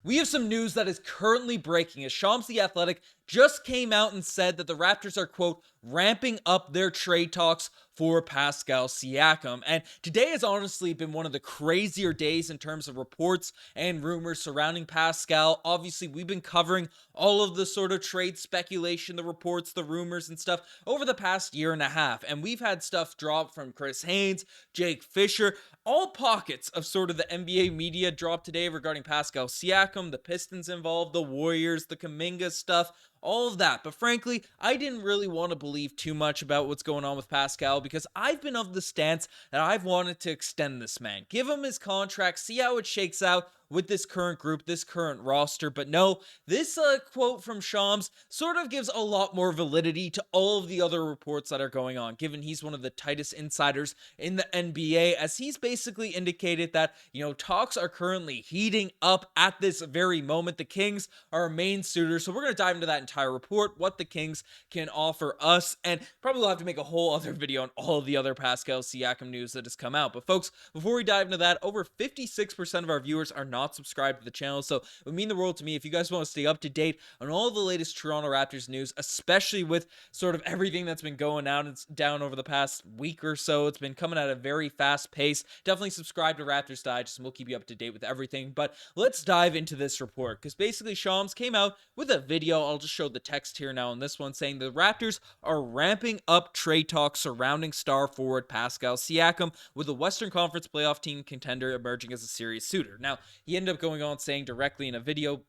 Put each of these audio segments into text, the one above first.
We have some news that is currently breaking as Shams the Athletic just came out and said that the Raptors are, quote, ramping up their trade talks for Pascal Siakam. And today has honestly been one of the crazier days in terms of reports and rumors surrounding Pascal. Obviously, we've been covering all of the sort of trade speculation, the reports, the rumors and stuff over the past year and a half. And we've had stuff drop from Chris Haynes, Jake Fisher, all pockets of sort of the NBA media dropped today regarding Pascal Siakam, the Pistons involved, the Warriors, the Kuminga stuff, all of that. But frankly, I didn't really want to believe too much about what's going on with Pascal because I've been of the stance that I've wanted to extend this man, give him his contract, see how it shakes out with this current group, this current roster. But no, this quote from Shams sort of gives a lot more validity to all of the other reports that are going on, given he's one of the tightest insiders in the NBA, as he's basically indicated that, talks are currently heating up at this very moment. The Kings are a main suitor, so we're going to dive into that entire report, what the Kings can offer us, and probably we'll have to make a whole other video on all of the other Pascal Siakam news that has come out. But folks, before we dive into that, over 56% of our viewers are not subscribed to the channel, so it would mean the world to me if you guys want to stay up to date on all the latest Toronto Raptors news, especially with sort of everything that's been going out and down over the past week or so. It's been coming at a very fast pace. Definitely subscribe to Raptors Digest and we'll keep you up to date with everything. But let's dive into this report, because basically Shams came out with a video. I'll just show the text here now on this one, saying the Raptors are ramping up trade talks surrounding star forward Pascal Siakam, with a Western Conference playoff team contender emerging as a serious suitor. Now, he ended up going on saying directly in a video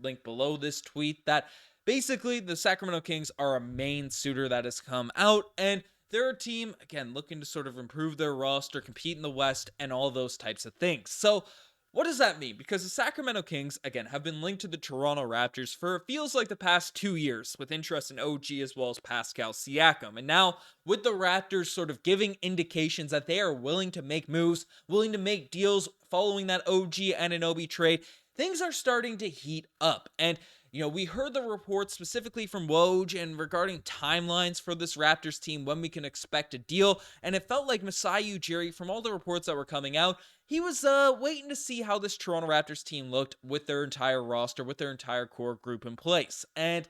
link below this tweet that basically the Sacramento Kings are a main suitor that has come out, and they're a team, again, looking to sort of improve their roster, compete in the West, and all those types of things. So what does that mean? Because the Sacramento Kings, again, have been linked to the Toronto Raptors for it feels like the past 2 years, with interest in OG as well as Pascal Siakam. And now, with the Raptors sort of giving indications that they are willing to make moves, willing to make deals following that OG Anunoby trade, things are starting to heat up. And we heard the reports specifically from Woj and regarding timelines for this Raptors team, when we can expect a deal. And it felt like Masai Ujiri, from all the reports that were coming out, he was waiting to see how this Toronto Raptors team looked with their entire roster, with their entire core group in place. And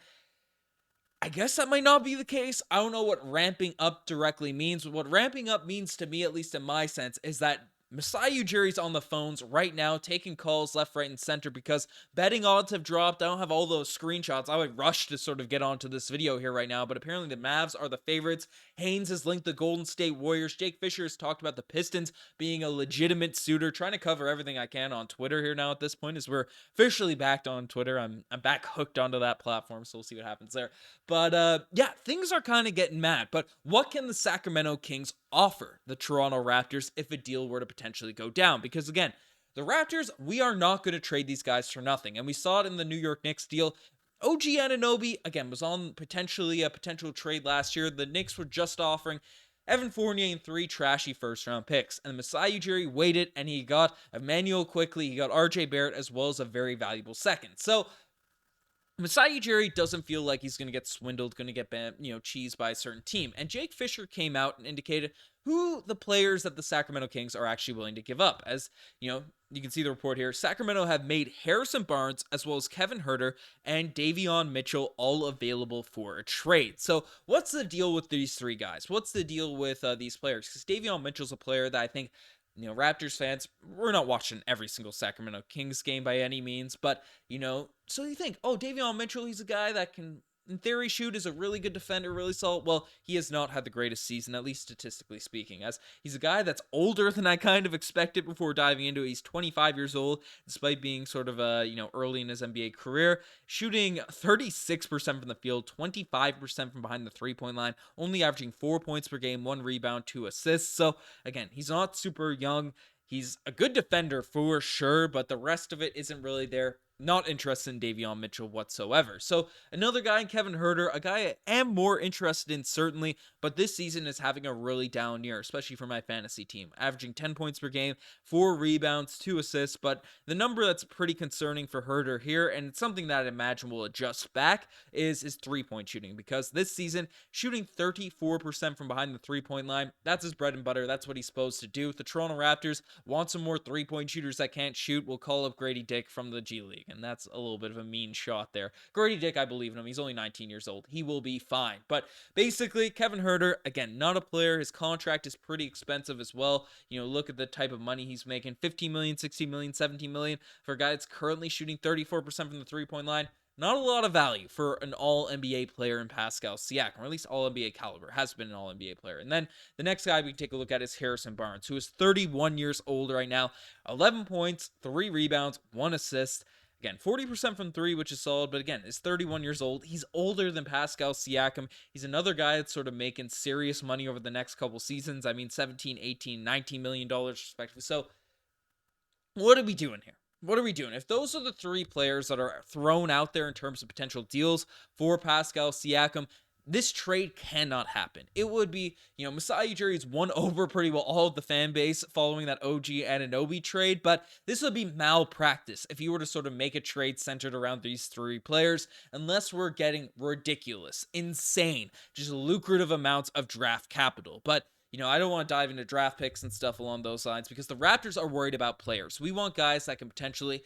I guess that might not be the case. I don't know what ramping up directly means. But what ramping up means to me, at least in my sense, is that Masai Ujiri's on the phones right now, taking calls left, right, and center, because betting odds have dropped. I don't have all those screenshots. I would rush to sort of get onto this video here right now, but apparently the Mavs are the favorites. Haynes has linked the Golden State Warriors. Jake Fisher has talked about the Pistons being a legitimate suitor. Trying to cover everything I can on Twitter here now at this point, as we're officially backed on Twitter. I'm back hooked onto that platform, so we'll see what happens there. But yeah, things are kind of getting mad. But what can the Sacramento Kings offer the Toronto Raptors if a deal were to potentially go down? Because again, the Raptors, we are not going to trade these guys for nothing. And we saw it in the New York Knicks deal. OG Anunoby, again, was on potentially a potential trade last year. The Knicks were just offering Evan Fournier and 3 trashy first-round picks. And Masai Ujiri waited, and he got Emmanuel quickly. He got RJ Barrett, as well as a very valuable second. So Masai Ujiri doesn't feel like he's going to get swindled, going to get cheesed by a certain team. And Jake Fisher came out and indicated who the players that the Sacramento Kings are actually willing to give up. As you can see the report here. Sacramento have made Harrison Barnes, as well as Kevin Huerter and Davion Mitchell, all available for a trade. So what's the deal with these 3 guys? What's the deal with these players? Because Davion Mitchell's a player that I think, Raptors fans, we're not watching every single Sacramento Kings game by any means, but, so you think, oh, Davion Mitchell, he's a guy that can, in theory, shoot, is a really good defender, really solid. Well, he has not had the greatest season, at least statistically speaking, as he's a guy that's older than I kind of expected before diving into it. He's 25 years old, despite being sort of, early in his NBA career, shooting 36% from the field, 25% from behind the three-point line, only averaging 4 points per game, 1 rebound, 2 assists. So, again, he's not super young. He's a good defender for sure, but the rest of it isn't really there. Not interested in Davion Mitchell whatsoever. So another guy in Kevin Huerter, a guy I am more interested in certainly, but this season is having a really down year, especially for my fantasy team. Averaging 10 points per game, 4 rebounds, 2 assists, but the number that's pretty concerning for Huerter here, and it's something that I imagine will adjust back, is his 3-point shooting, because this season, shooting 34% from behind the 3-point line, that's his bread and butter. That's what he's supposed to do. The Toronto Raptors want some more 3-point shooters that can't shoot. We'll call up Grady Dick from the G League. and that's a little bit of a mean shot there. Grady Dick, I believe in him. He's only 19 years old. He will be fine. But basically, Kevin Huerter, again, not a player. His contract is pretty expensive as well. Look at the type of money he's making: 15 million, 16 million, 17 million for a guy that's currently shooting 34% from the three-point line. Not a lot of value for an all-NBA player in Pascal Siakam, or at least all-NBA caliber, has been an all-NBA player. And then the next guy we can take a look at is Harrison Barnes, who is 31 years old right now, 11 points, 3 rebounds, 1 assist. Again, 40% from 3, which is solid, but again, is 31 years old. He's older than Pascal Siakam. He's another guy that's sort of making serious money over the next couple seasons. I mean, 17, 18, 19 million dollars respectively. So, what are we doing here? What are we doing? If those are the 3 players that are thrown out there in terms of potential deals for Pascal Siakam, this trade cannot happen. It would be, Masai Ujiri's won over pretty well all of the fan base following that OG Anunoby trade, but this would be malpractice if you were to sort of make a trade centered around these 3 players, unless we're getting ridiculous, insane, just lucrative amounts of draft capital. But I don't want to dive into draft picks and stuff along those lines, because the Raptors are worried about players. We want guys that can potentially,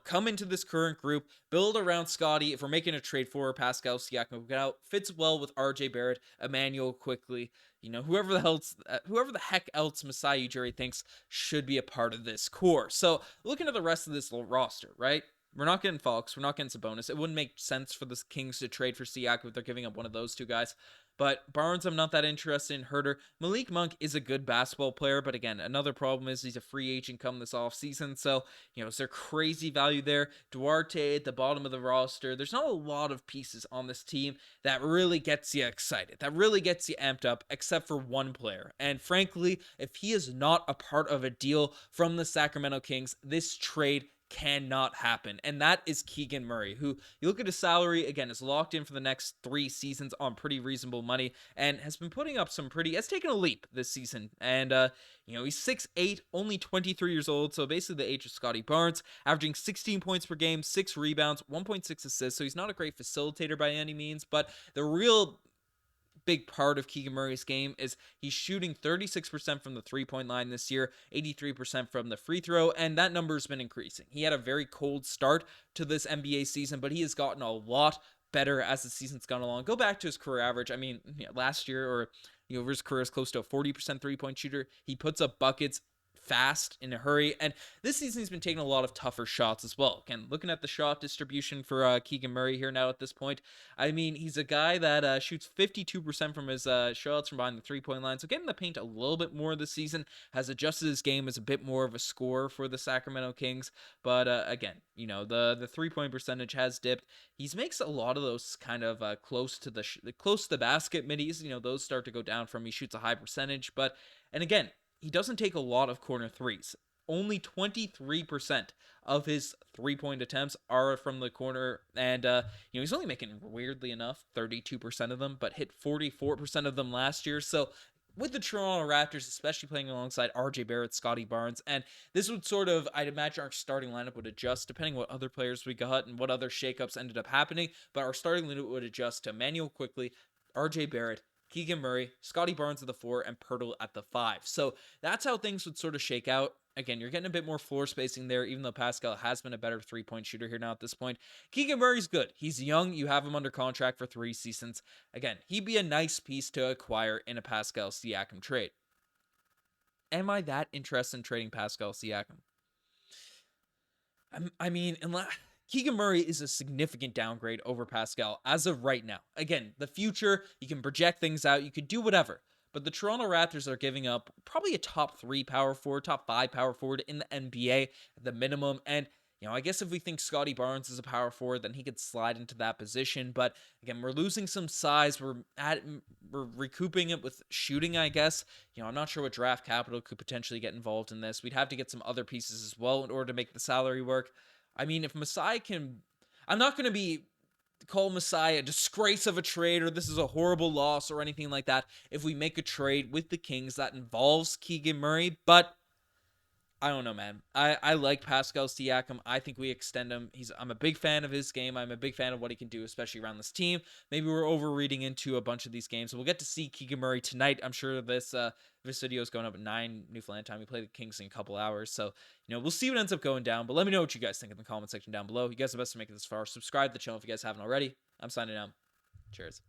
come into this current group, build around Scotty. If we're making a trade for Pascal Siakam, fits well with RJ Barrett, Emmanuel quickly, whoever the heck else Masai Ujiri thinks should be a part of this core. So looking at the rest of this roster, right? We're not getting Fox. We're not getting Sabonis. It wouldn't make sense for the Kings to trade for Siakam if they're giving up one of those 2 guys. But Barnes, I'm not that interested in. Huerter. Malik Monk is a good basketball player, but again, another problem is he's a free agent come this offseason. So, is there crazy value there? Duarte at the bottom of the roster. There's not a lot of pieces on this team that really gets you excited, that really gets you amped up, except for one player. And frankly, if he is not a part of a deal from the Sacramento Kings, this trade cannot happen, and that is Keegan Murray, who, you look at his salary, again, is locked in for the next 3 seasons on pretty reasonable money, and has been putting up has taken a leap this season. And he's 6'8", only 23 years old, so basically the age of Scotty Barnes, averaging 16 points per game, 6 rebounds, 1.6 assists. So he's not a great facilitator by any means, but the real big part of Keegan Murray's game is he's shooting 36% from the three-point line this year, 83% from the free throw, and that number's been increasing. He had a very cold start to this NBA season, but he has gotten a lot better as the season's gone along. Go back to his career average. I mean, last year, or over his career, is close to a 40% three-point shooter. He puts up buckets fast, in a hurry, and this season he's been taking a lot of tougher shots as well. Again, looking at the shot distribution for Keegan Murray here now at this point, I mean, he's a guy that shoots 52% from his shots from behind the three-point line, so getting the paint a little bit more this season, has adjusted his game as a bit more of a scorer for the Sacramento Kings. But again, the three-point percentage has dipped. He makes a lot of those kind of close to the basket middies. Those start to go down from him. He shoots a high percentage, and again, he doesn't take a lot of corner threes. Only 23% of his three-point attempts are from the corner, and he's only making, weirdly enough, 32% of them, but hit 44% of them last year. So with the Toronto Raptors, especially playing alongside RJ Barrett, Scotty Barnes, and this would sort of, I'd imagine our starting lineup would adjust depending what other players we got and what other shakeups ended up happening, but our starting lineup would adjust to Emmanuel Quickly, RJ Barrett, Keegan Murray, Scotty Barnes at the 4, and Pirtle at the 5. So that's how things would sort of shake out. Again, you're getting a bit more floor spacing there, even though Pascal has been a better three-point shooter here now at this point. Keegan Murray's good. He's young. You have him under contract for 3 seasons. Again, he'd be a nice piece to acquire in a Pascal Siakam trade. Am I that interested in trading Pascal Siakam? I mean, unless Keegan Murray is a significant downgrade over Pascal as of right now. Again, the future, you can project things out, you could do whatever. But the Toronto Raptors are giving up probably a top 3 power forward, top 5 power forward in the NBA at the minimum. And, I guess if we think Scotty Barnes is a power forward, then he could slide into that position. But again, we're losing some size. We're recouping it with shooting, I guess. I'm not sure what draft capital could potentially get involved in this. We'd have to get some other pieces as well in order to make the salary work. I mean, if Masai can, I'm not going to call Masai a disgrace of a trade or this is a horrible loss or anything like that if we make a trade with the Kings that involves Keegan Murray, but I don't know, man. I like Pascal Siakam. I think we extend him. I'm a big fan of his game. I'm a big fan of what he can do, especially around this team. Maybe we're overreading into a bunch of these games. So we'll get to see Keegan Murray tonight. I'm sure this video is going up at 9 Newfoundland time. We play the Kings in a couple hours. So, we'll see what ends up going down. But let me know what you guys think in the comment section down below. You guys are the best to make it this far. Subscribe to the channel if you guys haven't already. I'm signing out. Cheers.